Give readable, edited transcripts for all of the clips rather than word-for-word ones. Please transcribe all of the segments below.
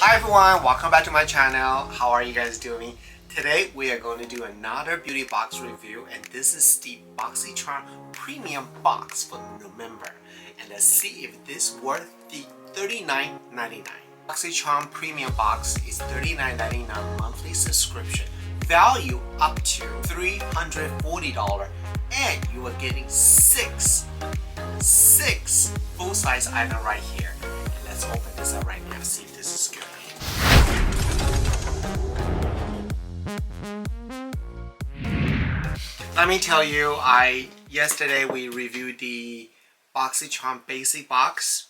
Hi everyone, welcome back to my channel. How are you guys doing? Today we are going to do another beauty box review, and this is the Boxycharm premium box for November. And let's see if this is worth the $39.99. Boxycharm premium box is $39.99 monthly subscription, value up to $340, and you are getting six full-size items right here. And let's open this up right now, see if this is good. Let me tell you, yesterday we reviewed the Boxycharm basic box.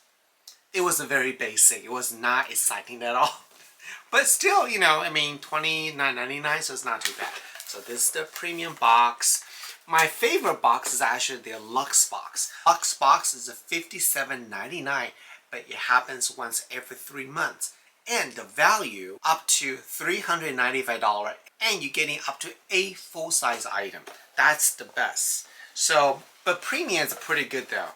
It was very basic. It was not exciting at all. But still, you know, I mean, $29.99, so it's not too bad. So this is the premium box. My favorite box is actually the Luxe box. Luxe box is a $57.99, but it happens once every 3 months. And the value up to $395, and you're getting up to 8 full-size items. That's the best. So, but premium is pretty good though.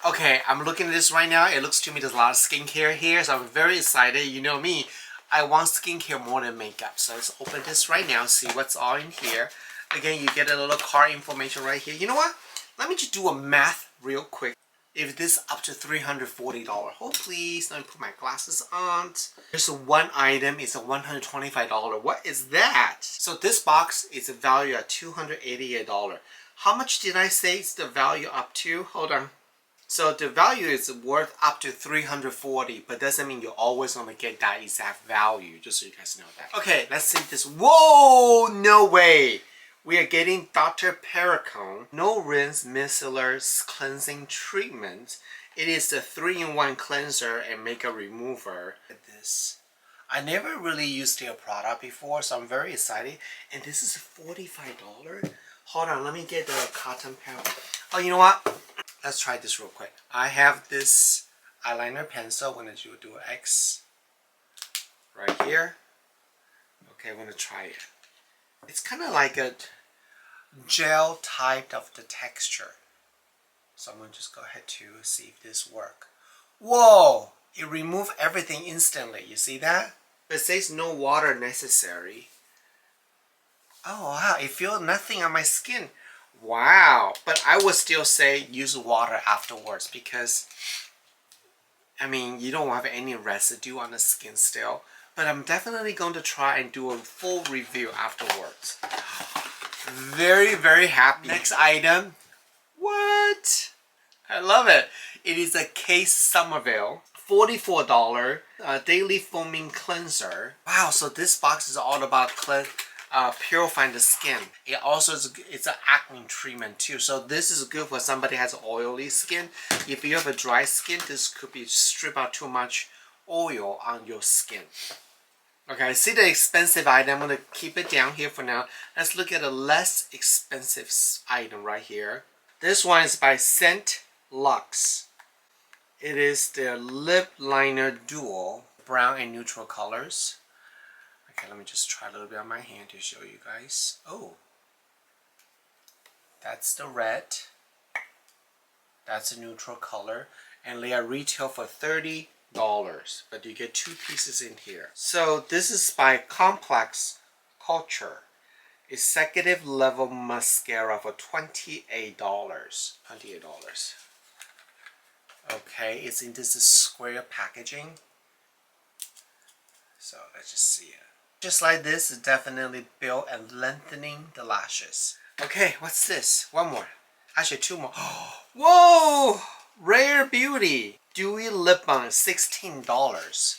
Okay, I'm looking at this right now. It looks to me there's a lot of skincare here, so I'm very excited. You know me, I want skincare more than makeup. So let's open this right now, see what's all in here. Again, you get a little card information right here. You know what? Let me just do a math real quick. If this is up to $340, oh please, let me put my glasses on. There's one item, it's a $125. What is that? So this box is a value at $288. How much did I say it's the value up to? Hold on. So the value is worth up to $340, but doesn't mean you're always gonna get that exact value, just so you guys know that. Okay, let's see this. Whoa, no way. We are getting Dr. Perricone No Rinse Micellar Cleansing Treatment. It is the 3-in-1 cleanser and makeup remover. Look at this. I never really used their product before, so I'm very excited. And this is $45. Hold on, let me get the cotton pad. Oh, you know what? Let's try this real quick. I have this eyeliner pencil. I'm going to do an X right here. Okay, I'm going to try it. It's kind of like a gel type of the texture. So I'm going to just go ahead to see if this works. Whoa! It removed everything instantly. You see that? It says no water necessary. Oh wow, it feels nothing on my skin. Wow, but I would still say use water afterwards because, I mean, you don't have any residue on the skin still. But I'm definitely going to try and do a full review afterwards. Very, very happy. Next item. What? I love it. It is a Case Somerville. $44 daily foaming cleanser. Wow, so this box is all about purifying the skin. It also it's an acne treatment too, so this is good for somebody who has oily skin. If you have a dry skin, this could be strip out too much oil on your skin. Okay, see the expensive item. I'm going to keep it down here for now. Let's look at a less expensive item right here. This one is by Scent Luxe. It is the Lip Liner Duo, brown and neutral colors. Okay, let me just try a little bit on my hand to show you guys. Oh, that's the red. That's a neutral color. And they are retail for $30. But you get 2 pieces in here. So this is by Complex Culture. Executive level mascara for $28. $28. Okay, it's in this square packaging. So let's just see it. Just like this, it's definitely built and lengthening the lashes. Okay, what's this? One more. Actually, 2 more. Whoa! Rare Beauty Dewy Lip Balm, $16.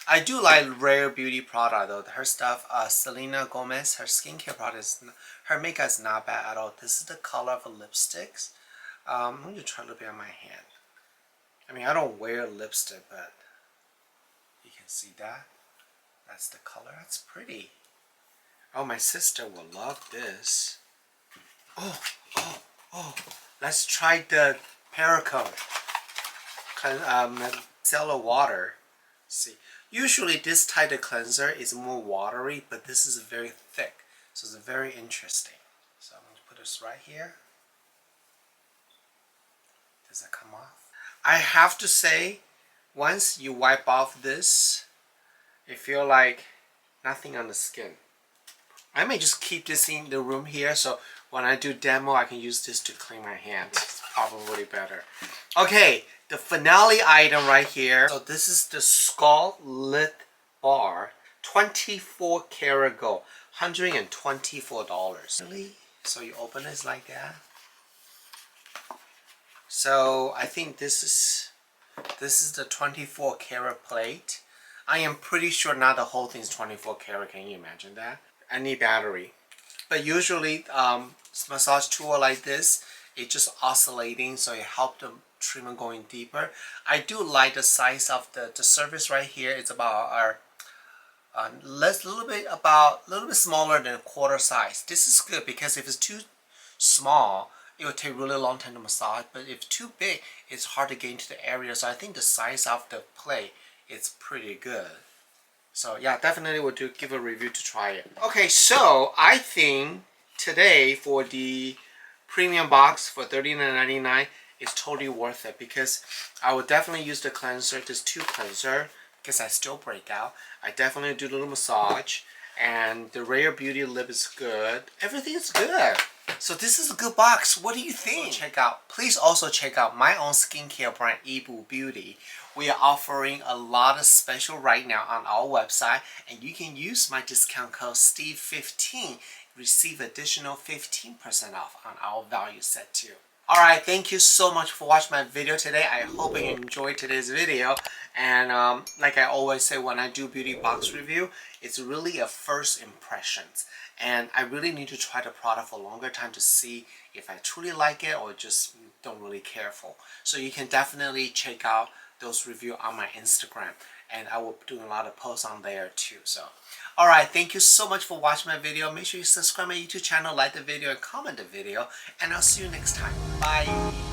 I do like Rare Beauty product though. Her stuff, Selena Gomez, her skincare product, her makeup is not bad at all. This is the color of the lipsticks. I'm going to try a little bit on my hand. I mean, I don't wear lipstick, but you can see that. That's the color. That's pretty. Oh, my sister will love this. Oh. Let's try the Perricone micellar water. See, usually this type of cleanser is more watery, but this is very thick, so it's very interesting. So I'm going to put this right here. Does that come off? I have to say, once you wipe off this, you feel like nothing on the skin. I may just keep this in the room here, so when I do demo, I can use this to clean my hands. It's probably better. Okay, the finale item right here. So this is the skull lid bar, 24 karat gold, $124. Really? So you open this like that. So I think this is the 24 karat plate. I am pretty sure not the whole thing is 24 karat. Can you imagine that? I need battery. But usually massage tool like this, it's just oscillating, so it helps the treatment going deeper. I do like the size of the surface right here. It's about a little bit smaller than a quarter size. This is good because if it's too small, it will take really long time to massage. But if too big, it's hard to get into the area. So I think the size of the plate is pretty good. So yeah, definitely would give a review to try it. Okay, so I think today for the premium box for $39.99 is totally worth it because I would definitely use the cleanser, this 2 cleanser, because I still break out. I definitely do a little massage, and the Rare Beauty lip is good. Everything is good. So this is a good box. What do you think? Please also check out my own skincare brand, Yibu Beauty. We are offering a lot of special right now on our website, and you can use my discount code STEVE15, receive additional 15% off on our value set too. Alright, thank you so much for watching my video today. I hope you enjoyed today's video. And like I always say when I do beauty box review, it's really a first impressions. And I really need to try the product for a longer time to see if I truly like it or just don't really care for. So you can definitely check out those reviews on my Instagram. And I will be doing a lot of posts on there too. So, alright, thank you so much for watching my video. Make sure you subscribe to my YouTube channel, like the video, and comment the video. And I'll see you next time. Bye!